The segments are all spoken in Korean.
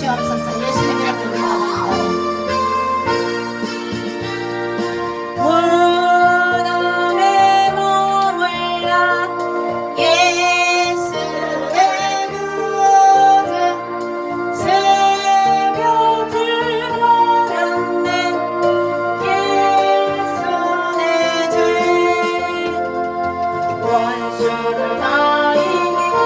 주옵소서. 예수님 이름으로 기도합니다. 무덤에 머물러 예수의 구주 새벽 들어갔네. 예수의 죄 원수를 다 이기고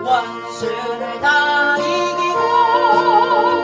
원수를 다 이기고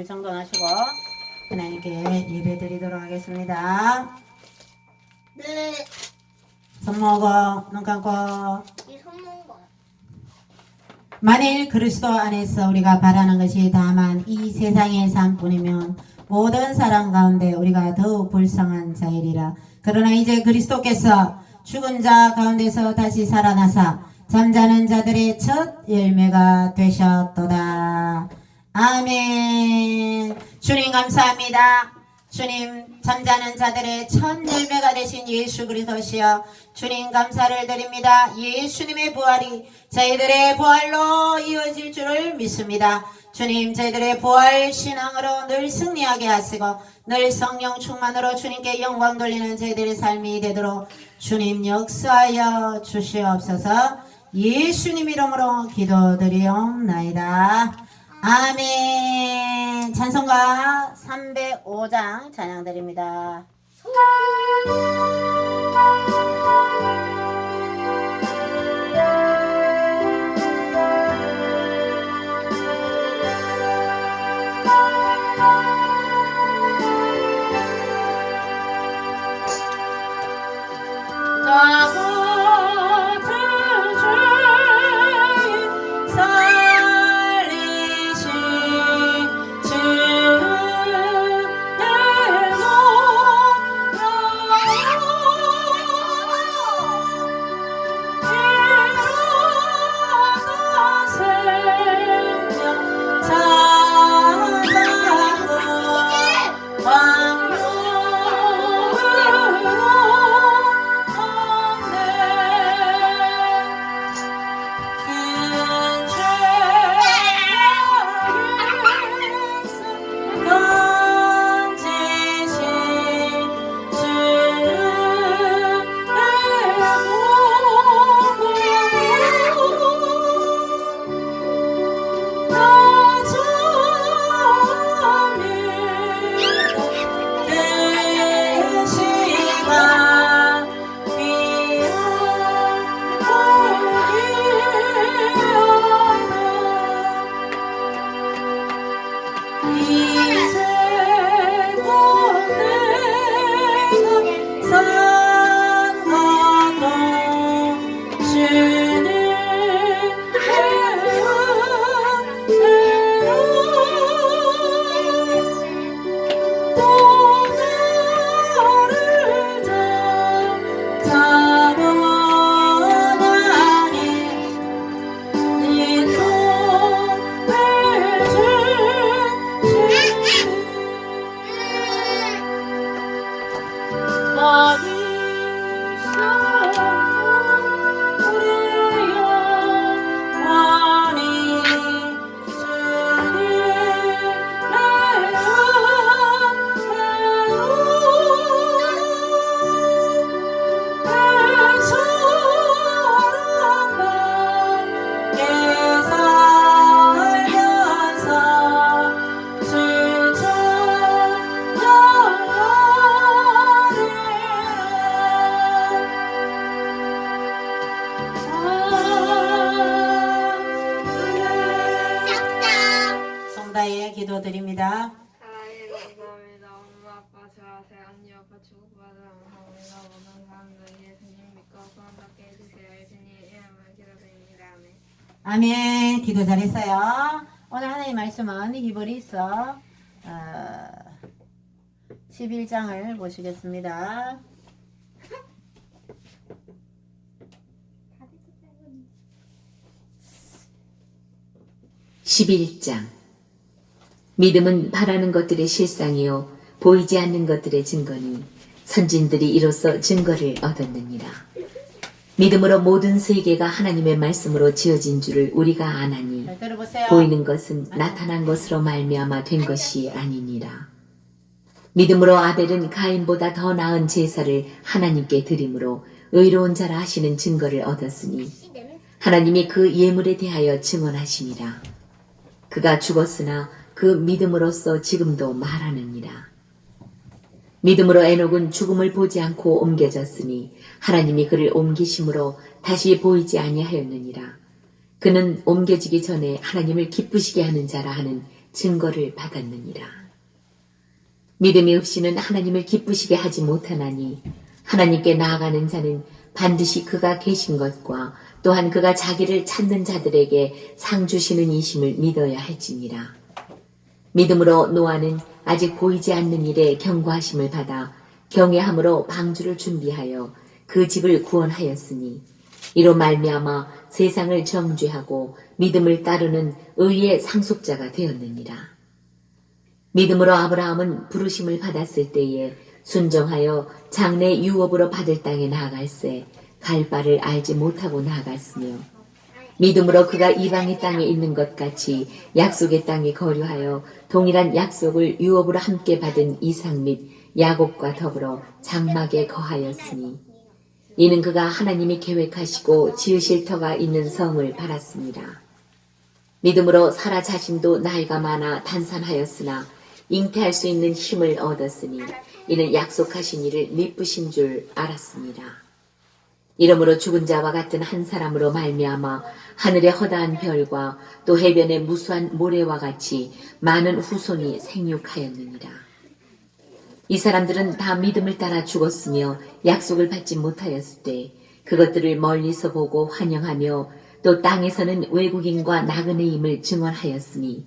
손을 정돈하시고 하나님께 예배 드리도록 하겠습니다. 네. 손 모으고 눈 감고. 이 손목 봐. 만일 그리스도 안에서 우리가 바라는 것이 다만 이 세상의 삶뿐이면 모든 사람 가운데 우리가 더욱 불쌍한 자이리라. 그러나 이제 그리스도께서 죽은 자 가운데서 다시 살아나사 잠자는 자들의 첫 열매가 되셨도다. 아멘. 주님 감사합니다. 주님, 잠자는 자들의 첫 열매가 되신 예수 그리스도시여 주님 감사를 드립니다. 예수님의 부활이 저희들의 부활로 이어질 줄을 믿습니다. 주님, 저희들의 부활 신앙으로 늘 승리하게 하시고 늘 성령 충만으로 주님께 영광 돌리는 저희들의 삶이 되도록 주님 역사하여 주시옵소서. 예수님 이름으로 기도드리옵나이다. 아멘. 찬송가 305장 찬양드립니다. 기도드립니다. 하나님 감사합니다. 엄마 아빠 저한테 언니 아빠 축복받아 감사합니다. 모든 사람들 예수님 믿고 구원받게 해주세요. 예수님 이름으로 기도드립니다. 아멘. 아멘. 기도 잘했어요. 오늘 하나님 말씀은 히브리서 11장을 보시겠습니다. (11장) 믿음은 바라는 것들의 실상이요 보이지 않는 것들의 증거니 선진들이 이로써 증거를 얻었느니라. 믿음으로 모든 세계가 하나님의 말씀으로 지어진 줄을 우리가 아나니 잘 들어보세요. 보이는 것은 나타난 것으로 말미암아 된 것이 아니니라. 믿음으로 아벨은 가인보다 더 나은 제사를 하나님께 드림으로 의로운 자라 하시는 증거를 얻었으니 하나님이 그 예물에 대하여 증언하시니라. 그가 죽었으나 그 믿음으로써 지금도 말하느니라. 믿음으로 에녹은 죽음을 보지 않고 옮겨졌으니 하나님이 그를 옮기심으로 다시 보이지 아니하였느니라. 그는 옮겨지기 전에 하나님을 기쁘시게 하는 자라 하는 증거를 받았느니라. 믿음이 없이는 하나님을 기쁘시게 하지 못하나니 하나님께 나아가는 자는 반드시 그가 계신 것과 또한 그가 자기를 찾는 자들에게 상 주시는 이심을 믿어야 할지니라. 믿음으로 노아는 아직 보이지 않는 일에 경고하심을 받아 경외함으로 방주를 준비하여 그 집을 구원하였으니 이로 말미암아 세상을 정죄하고 믿음을 따르는 의의 상속자가 되었느니라. 믿음으로 아브라함은 부르심을 받았을 때에 순종하여 장래 유업으로 받을 땅에 나아갈새 갈 바를 알지 못하고 나아갔으며 믿음으로 그가 이방의 땅에 있는 것 같이 약속의 땅에 거류하여 동일한 약속을 유업으로 함께 받은 이삭 및 야곱과 더불어 장막에 거하였으니 이는 그가 하나님이 계획하시고 지으실 터가 있는 성을 바랐습니다. 믿음으로 사라 자신도 나이가 많아 단산하였으나 잉태할 수 있는 힘을 얻었으니 이는 약속하신 이를 미쁘신 줄 알았습니다. 이러므로 죽은 자와 같은 한 사람으로 말미암아 하늘의 허다한 별과 또 해변의 무수한 모래와 같이 많은 후손이 생육하였느니라. 이 사람들은 다 믿음을 따라 죽었으며 약속을 받지 못하였을 때 그것들을 멀리서 보고 환영하며 또 땅에서는 외국인과 나그네임을 증언하였으니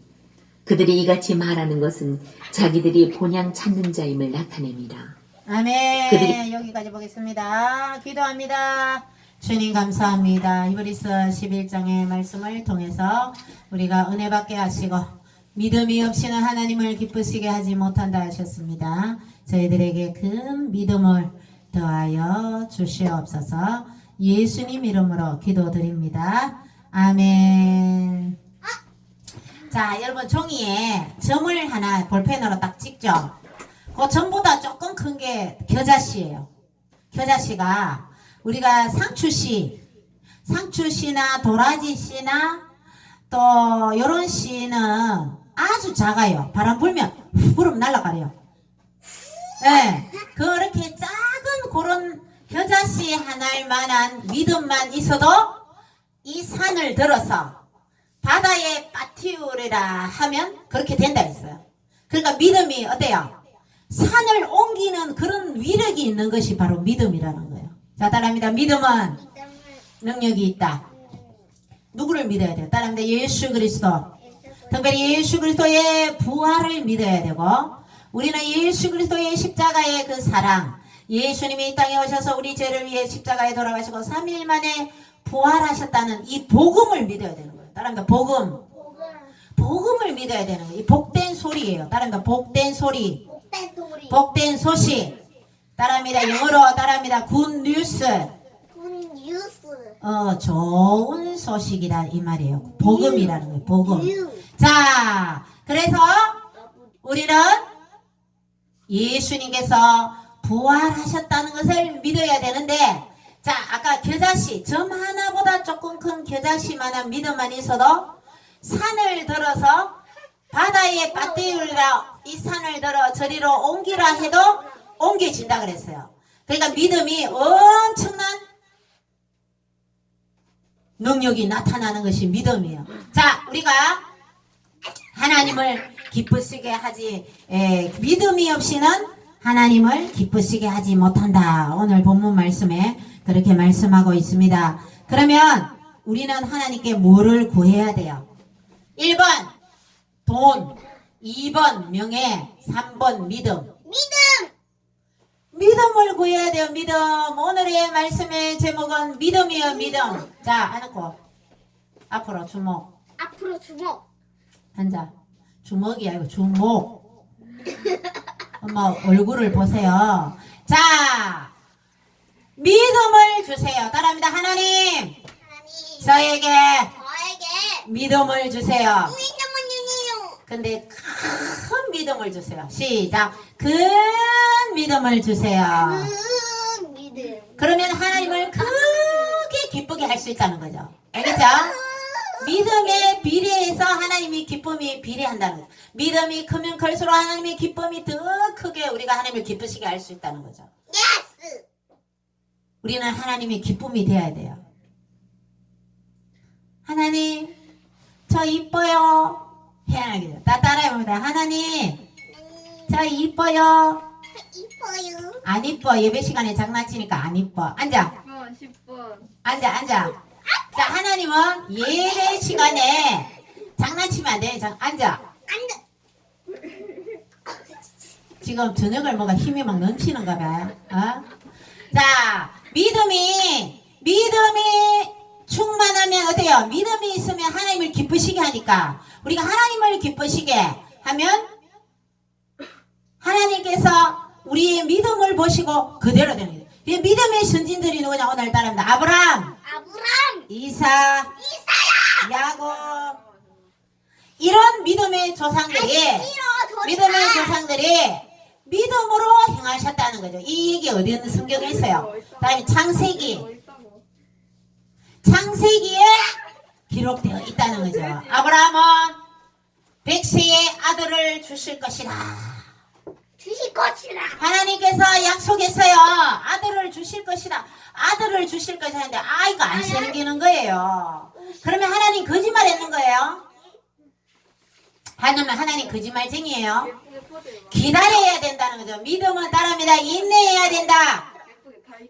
그들이 이같이 말하는 것은 자기들이 본향 찾는 자임을 나타냅니다. 아멘. 여기까지 보겠습니다. 기도합니다. 주님 감사합니다. 히브리서 11장의 말씀을 통해서 우리가 은혜 받게 하시고 믿음이 없이는 하나님을 기쁘시게 하지 못한다 하셨습니다. 저희들에게 큰 믿음을 더하여 주시옵소서. 예수님 이름으로 기도드립니다. 아멘. 자, 여러분 종이에 점을 하나 볼펜으로 딱 찍죠. 그 점보다 조금 큰 게 겨자씨예요. 겨자씨가 우리가 상추씨나 도라지씨나 또 요런 씨는 아주 작아요. 바람 불면 후 불으면 날아가래요. 네, 그렇게 작은 그런 겨자씨 하나만한 믿음만 있어도 이 산을 들어서 바다에 빠티우리라 하면 그렇게 된다 했어요. 그러니까 믿음이 어때요? 산을 옮기는 그런 위력이 있는 것이 바로 믿음이라는 거예요. 자, 따라합니다. 믿음은 능력이 있다. 누구를 믿어야 돼요? 따라합니다. 예수 그리스도. 특별히 예수 그리스도의 부활을 믿어야 되고 우리는 예수 그리스도의 십자가의 그 사랑, 예수님이 이 땅에 오셔서 우리 죄를 위해 십자가에 돌아가시고 3일 만에 부활하셨다는 이 복음을 믿어야 되는 거예요. 따라합니다. 복음을 믿어야 되는 거예요. 이 복된 소리예요. 따라합니다. 복된 소리. 복된 소식. 따라합니다. 영어로 따라합니다. 굿 뉴스. 좋은 소식이다 이 말이에요. 복음이라는 거예요. 복음. 자, 그래서 우리는 예수님께서 부활하셨다는 것을 믿어야 되는데, 자, 아까 겨자씨, 점 하나보다 조금 큰 겨자씨만한 믿음만 있어도 산을 들어서 바다에 빠뜨리라 이 산을 들어 저리로 옮기라 해도 옮겨진다 그랬어요. 그러니까 믿음이 엄청난 능력이 나타나는 것이 믿음이에요. 자, 우리가 하나님을 기쁘시게 하지 믿음이 없이는 하나님을 기쁘시게 하지 못한다. 오늘 본문 말씀에 그렇게 말씀하고 있습니다. 그러면 우리는 하나님께 뭐를 구해야 돼요? 1번 돈, 2번 명예, 3번 믿음. 믿음을 구해야 돼요. 믿음. 오늘의 말씀의 제목은 믿음이에요. 믿음. 자, 안고 앞으로 주목. 앉아. 주먹이 아니고 주목. 엄마 얼굴을 보세요. 자, 믿음을 주세요. 따라합니다. 하나님, 저에게 믿음을 주세요. 근데 큰 믿음을 주세요. 시작. 큰 믿음을 주세요. 그러면 하나님을 크게 기쁘게 할 수 있다는 거죠. 알겠죠? 믿음에 비례해서 하나님이 기쁨이 비례한다는 거죠. 믿음이 크면 클수록 하나님의 기쁨이 더 크게 우리가 하나님을 기쁘시게 할 수 있다는 거죠. 우리는 하나님의 기쁨이 되어야 돼요. 하나님, 저 이뻐요. 희한하게. 다 따라해봅니다. 하나님, 저 이뻐요? 이뻐요. 안 이뻐. 예배 시간에 장난치니까 안 이뻐. 앉아. 10번, 10번. 앉아. 자, 하나님은 예배 시간에 장난치면 안 돼. 앉아. 지금 저녁을 뭐가 힘이 막 넘치는가 봐요. 어? 자, 믿음이 충만하면 어때요? 믿음이 있으면 하나님을 기쁘시게 하니까 우리가 하나님을 기쁘시게 하면 하나님께서 우리의 믿음을 보시고 그대로 되는 거예요. 이 믿음의 선진들이 누구냐 오늘 따라합니다. 아브라함, 이삭, 야곱 이런 믿음의 조상들이 믿음으로 행하셨다는 거죠. 이 얘기 어디 있는 성경에 있어요. 다음에 창세기에 기록되어 있다는 거죠. 아브라함은 100세의 아들을 주실 것이라. 주실 것이라. 하나님께서 약속했어요. 아들을 주실 것이라. 아들을 주실 것이라 하는데 아이가 안 생기는 거예요. 그러면 하나님 거짓말 했는 거예요. 하나님 거짓말쟁이에요. 기다려야 된다는 거죠. 믿음은 따릅니다. 인내해야 된다.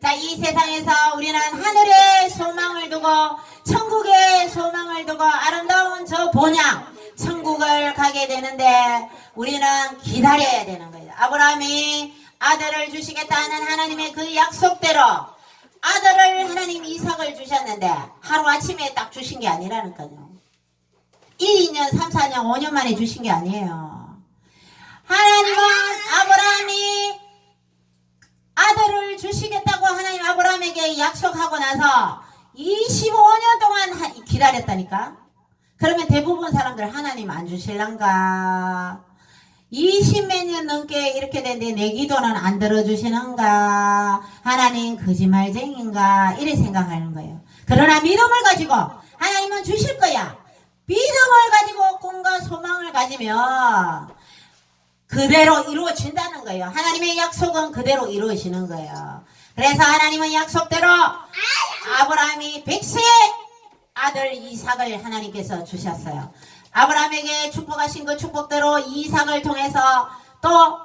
자, 이 세상에서 우리는 하늘의 소망을 두고 천국의 소망을 두고 아름다운 저 본향 천국을 가게 되는데 우리는 기다려야 되는 거예요. 아브라함이 아들을 주시겠다는 하나님의 그 약속대로 아들을 하나님 이삭을 주셨는데 하루아침에 딱 주신 게 아니라는 거죠. 1, 2년, 3, 4년, 5년 만에 주신 게 아니에요. 하나님은 아브라함이 아들을 주시겠다고 하나님 아브라함에게 약속하고 나서 25년 동안 기다렸다니까. 그러면 대부분 사람들 하나님 안 주실란가? 20몇 년 넘게 이렇게 됐는데 내 기도는 안 들어주시는가? 하나님 거짓말쟁인가? 이래 생각하는 거예요. 그러나 믿음을 가지고 하나님은 주실 거야. 믿음을 가지고 꿈과 소망을 가지면 그대로 이루어진다는 거예요. 하나님의 약속은 그대로 이루어지는 거예요. 그래서 하나님은 약속대로 아브라함이 100세 아들 이삭을 하나님께서 주셨어요. 아브라함에게 축복하신 그 축복대로 이삭을 통해서 또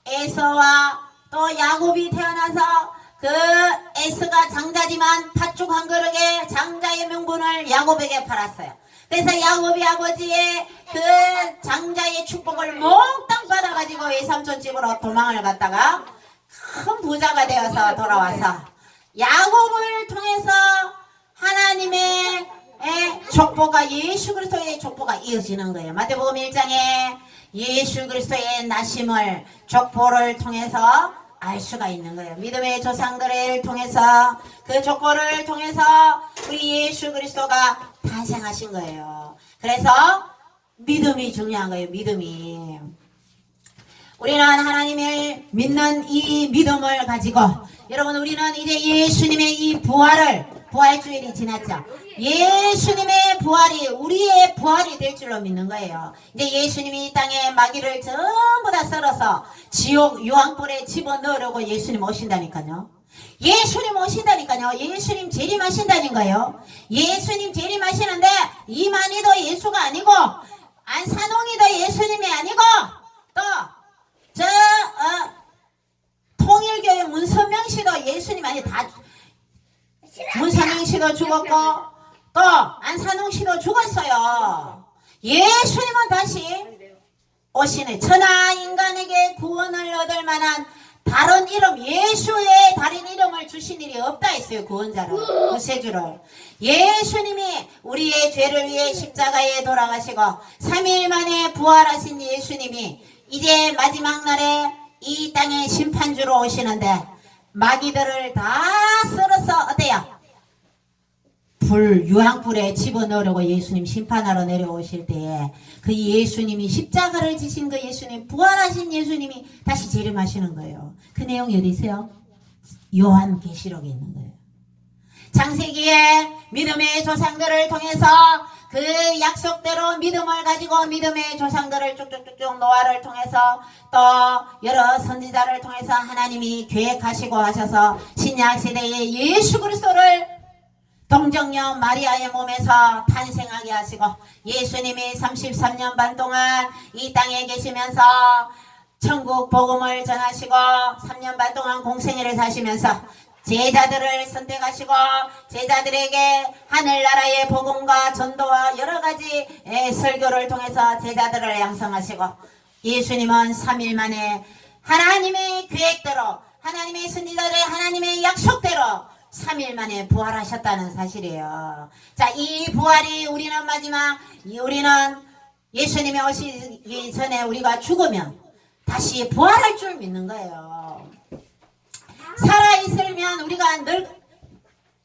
에서와 또 야곱이 태어나서 그 에서가 장자지만 팥죽 한 그릇에 장자의 명분을 야곱에게 팔았어요. 그래서 야곱이 아버지의 그 장자의 축복을 몽땅 받아가지고 외삼촌 집으로 도망을 갔다가 큰 부자가 되어서 돌아와서 야곱을 통해서 하나님의 족보가 예수 그리스도의 족보가 이어지는 거예요. 마태복음 1장에 예수 그리스도의 나심을 족보를 통해서 알 수가 있는 거예요. 믿음의 조상들을 통해서 그 족보를 통해서 우리 예수 그리스도가 탄생하신 거예요. 그래서 믿음이 중요한 거예요. 믿음이. 우리는 하나님을 믿는 이 믿음을 가지고 여러분 우리는 이제 예수님의 이 부활주일이 지났죠. 예수님의 부활이 우리의 부활이 될 줄로 믿는 거예요. 이제 예수님이 이 땅에 마귀를 전부 다 썰어서 지옥 유황불에 집어넣으려고 예수님 오신다니까요. 예수님 오신다니까요. 예수님 재림하신다니까요. 예수님 재림하시는데 이만희도 예수가 아니고 안산홍이도 예수님이 아니고 또 통일교회 문선명 씨도 예수님 아니 다 문선명 씨도 죽었고 또 안산홍 씨도 죽었어요. 예수님은 다시 오시네. 천하 인간에게 구원을 얻을 만한 다른 이름 예수의 다른 이름을 주신 일이 없다 했어요. 구원자를 구세주를. 예수님이 우리의 죄를 위해 십자가에 돌아가시고 3일 만에 부활하신 예수님이 이제 마지막 날에 이 땅에 심판주로 오시는데 마귀들을 다 썰어서 어때요? 유황불에 집어넣으려고 예수님 심판하러 내려오실 때에 그 예수님이 십자가를 지신 그 예수님 부활하신 예수님이 다시 재림하시는 거예요. 그 내용이 어디 있어요? 요한계시록에 있는 거예요. 창세기에 믿음의 조상들을 통해서 그 약속대로 믿음을 가지고 믿음의 조상들을 쭉쭉쭉쭉 노아를 통해서 또 여러 선지자를 통해서 하나님이 계획하시고 하셔서 신약 세대에 예수 그리스도를 동정녀 마리아의 몸에서 탄생하게 하시고 예수님이 33년 반 동안 이 땅에 계시면서 천국 복음을 전하시고 3년 반 동안 공생애를 사시면서 제자들을 선택하시고 제자들에게 하늘나라의 복음과 전도와 여러가지 설교를 통해서 제자들을 양성하시고 예수님은 3일 만에 하나님의 계획대로 하나님의 선지자들의 하나님의 약속대로 3일 만에 부활하셨다는 사실이에요. 자, 이 부활이 우리는 마지막 우리는 예수님이 오시기 전에 우리가 죽으면 다시 부활할 줄 믿는 거예요. 살아있으면 우리가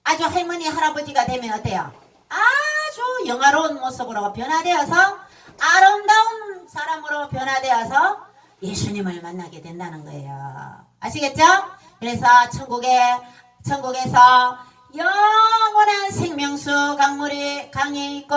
아주 할머니 할아버지가 되면 어때요? 아주 영화로운 모습으로 변화되어서 아름다운 사람으로 변화되어서 예수님을 만나게 된다는 거예요. 아시겠죠? 그래서 천국에서 영원한 생명수 강이 있고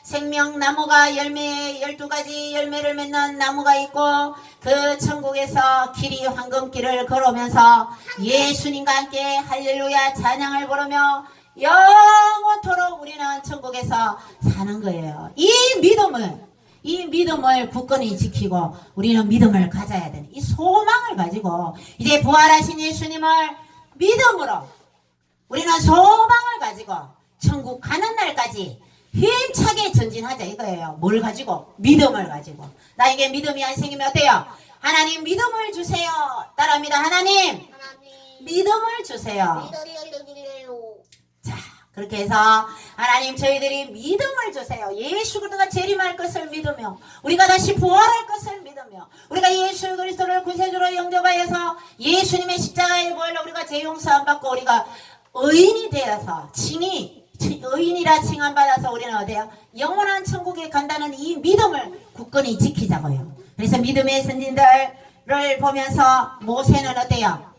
생명나무가 12가지 열매를 맺는 나무가 있고 그 천국에서 길이 황금길을 걸으면서 예수님과 함께 할렐루야 찬양을 부르며 영원토록 우리는 천국에서 사는 거예요. 이 믿음을 굳건히 지키고 우리는 믿음을 가져야 되는 이 소망을 가지고 이제 부활하신 예수님을 믿음으로 우리는 소망을 가지고 천국 가는 날까지 힘차게 전진하자 이거예요. 뭘 가지고? 믿음을 가지고. 나에게 믿음이 안 생기면 어때요? 하나님 믿음을 주세요. 따라합니다. 하나님 믿음을 주세요. 자, 그렇게 해서 하나님 저희들이 믿음을 주세요. 예수 그리스도가 재림할 것을 믿으며 우리가 다시 부활할 것을 믿으며 우리가 예수 그리스도를 구세주로 영접하여서 예수님의 십자가의 보혈로 우리가 죄 용서함 받고 우리가 의인이 되어서 의인이라 칭함받아서 우리는 어디요? 영원한 천국에 간다는 이 믿음을 굳건히 지키자고요. 그래서 믿음의 선진들을 보면서 모세는 어때요?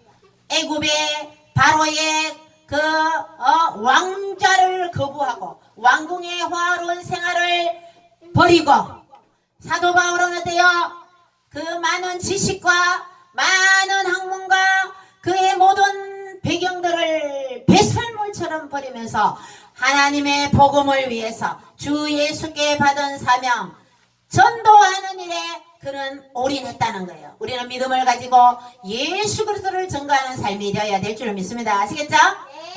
애굽의 바로의 왕자를 거부하고 왕궁의 화로운 생활을 버리고 사도 바울은 어때요? 그 많은 지식과 많은 학문과 그의 모든 배경들을 배설물처럼 버리면서 하나님의 복음을 위해서 주 예수께 받은 사명 전도하는 일에 그는 올인했다는 거예요. 우리는 믿음을 가지고 예수 그리스도를 증거하는 삶이 되어야 될 줄 믿습니다. 아시겠죠?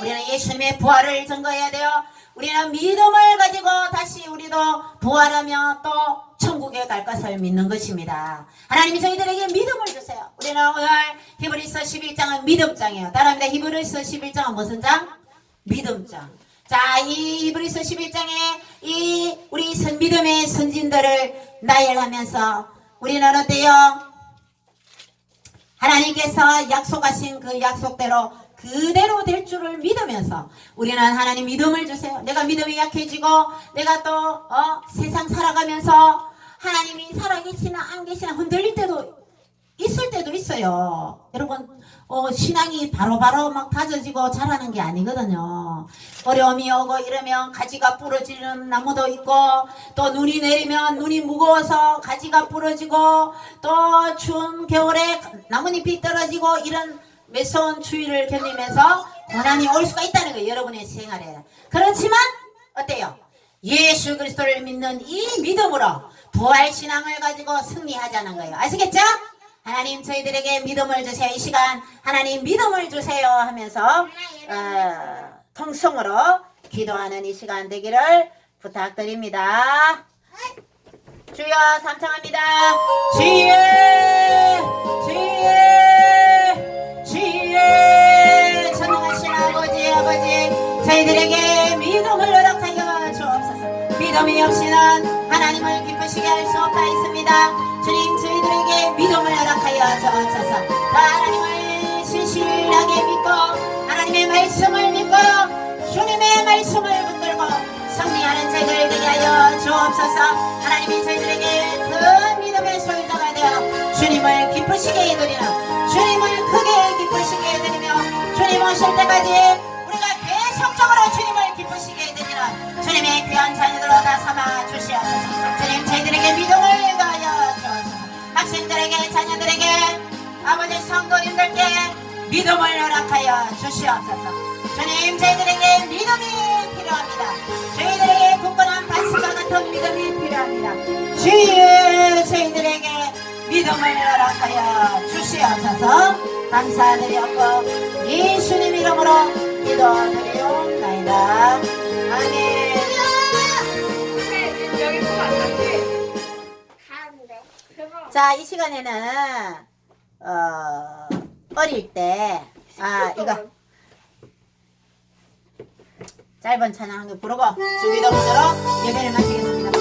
우리는 예수님의 부활을 증거해야 돼요. 우리는 믿음을 가지고 다시 우리도 부활하며 또 천국에 갈 것을 믿는 것입니다. 하나님이 저희들에게 믿음을 주세요. 우리는 오늘 히브리서 11장은 믿음장이에요. 따라합니다. 히브리서 11장은 무슨 장? 믿음장. 자, 이 히브리서 11장에 이 우리 믿음의 선진들을 나열하면서 우리는 어때요? 하나님께서 약속하신 그 약속대로 그대로 될 줄을 믿으면서 우리는 하나님 믿음을 주세요. 내가 믿음이 약해지고 내가 또 세상 살아가면서 하나님이 살아계시나 안 계시나 흔들릴 때도 있을 때도 있어요. 여러분 신앙이 바로바로 막 다져지고 자라는 게 아니거든요. 어려움이 오고 이러면 가지가 부러지는 나무도 있고 또 눈이 내리면 눈이 무거워서 가지가 부러지고 또 추운 겨울에 나뭇잎이 떨어지고 이런 매서운 추위를 견디면서 고난이 올 수가 있다는 거예요. 여러분의 생활에. 그렇지만 어때요? 예수 그리스도를 믿는 이 믿음으로 부활신앙을 가지고 승리하자는 거예요. 아시겠죠? 하나님 저희들에게 믿음을 주세요. 이 시간 하나님 믿음을 주세요 하면서 통성으로 기도하는 이 시간 되기를 부탁드립니다. 주여 삼창합니다. 주의 전능하신 아버지 저희들에게 믿음을 허락하여 주옵소서. 믿음이 없이는 하나님을 기쁘시게 할 수 없다 했습니다. 주님 저희들에게 믿음을 허락하여 주옵소서. 하나님을 신실하게 믿고 하나님의 말씀을 믿고 주님의 말씀을 붙들고 승리하는 저희들 되게 하여 주옵소서. 하나님이 저희들에게 큰 믿음의 소유자가 되어 주님을 기쁘시게 해드리는 주님을 크게 기쁘시게 해드리며 주님 오실 때까지 우리가 계속적으로 주님을 기쁘시게 해드리는 주님의 귀한 자녀들로 다 삼아 주시옵소서. 주님 저희들에게 믿음을 가하여 주옵소서. 학생들에게 자녀들에게 아버지 성도님들께 믿음을 허락하여 주시옵소서. 주님 저희들에게 믿음이 필요합니다. 저희들에게 굳건한 반석과 같은 믿음이 필요합니다. 주여 저희들에게 믿음을 허락하여 주시옵소서. 감사드렸고 예수님 이름으로 기도드리옵나이다. 아멘. 여기 또 만났지? 가운데. 대박. 자, 이 시간에는 어릴 때 이거 짧은 찬양 한 개 부르고 주기도문으로 예배를 마치겠습니다.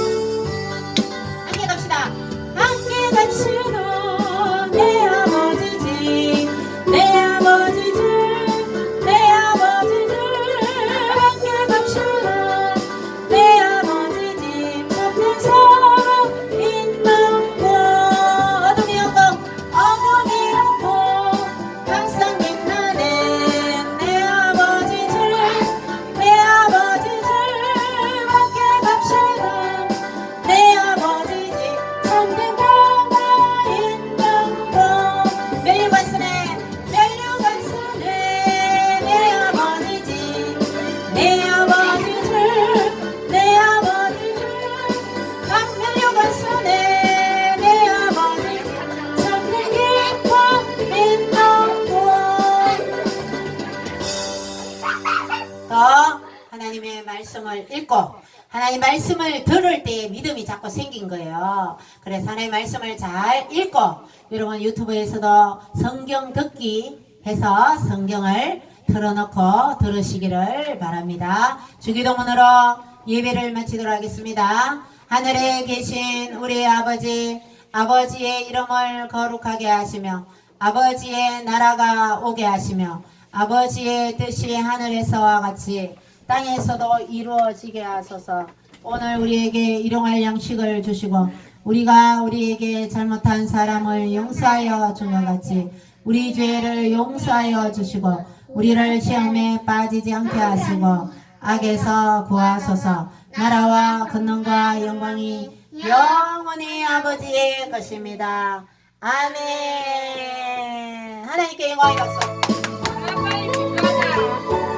함께 갑시다. 함께 갑시다. 내 아버지 집, 내 아버지 집, 내 아버지 집. 함께 갑시다. 내 아버지 집, 참된 사랑 있는 곳. 어둠이 없고 항상 빛나는 내 아버지 집, 내 아버지 집. 함께 갑시다. 내 아버지 집, 참된 평화 있는 곳. 멸류관순에 내 아버지 집, 내 아버지 집, 내 아버지 집. 멸류관순에 내 아버지 집, 참된 기쁨 있는 곳. 더 하나님의 말씀을 읽고 하나님 말씀을 들을 때 믿음이 자꾸 생긴 거예요. 그래서 하나님 말씀을 잘 읽고 여러분 유튜브에서도 성경 듣기 해서 성경을 틀어놓고 들으시기를 바랍니다. 주기도문으로 예배를 마치도록 하겠습니다. 하늘에 계신 우리 아버지, 아버지의 이름을 거룩하게 하시며 아버지의 나라가 오게 하시며 아버지의 뜻이 하늘에서와 같이 땅에서도 이루어지게 하소서. 오늘 우리에게 일용할 양식을 주시고 우리가 우리에게 잘못한 사람을 용서하여 준 것 같이 우리 죄를 용서하여 주시고 우리를 시험에 빠지지 않게 하시고 악에서 구하소서. 나라와 권능과 영광이 영원히 아버지의 것입니다. 아멘. 하나님께 영광이 없소. 빨리 집 가자.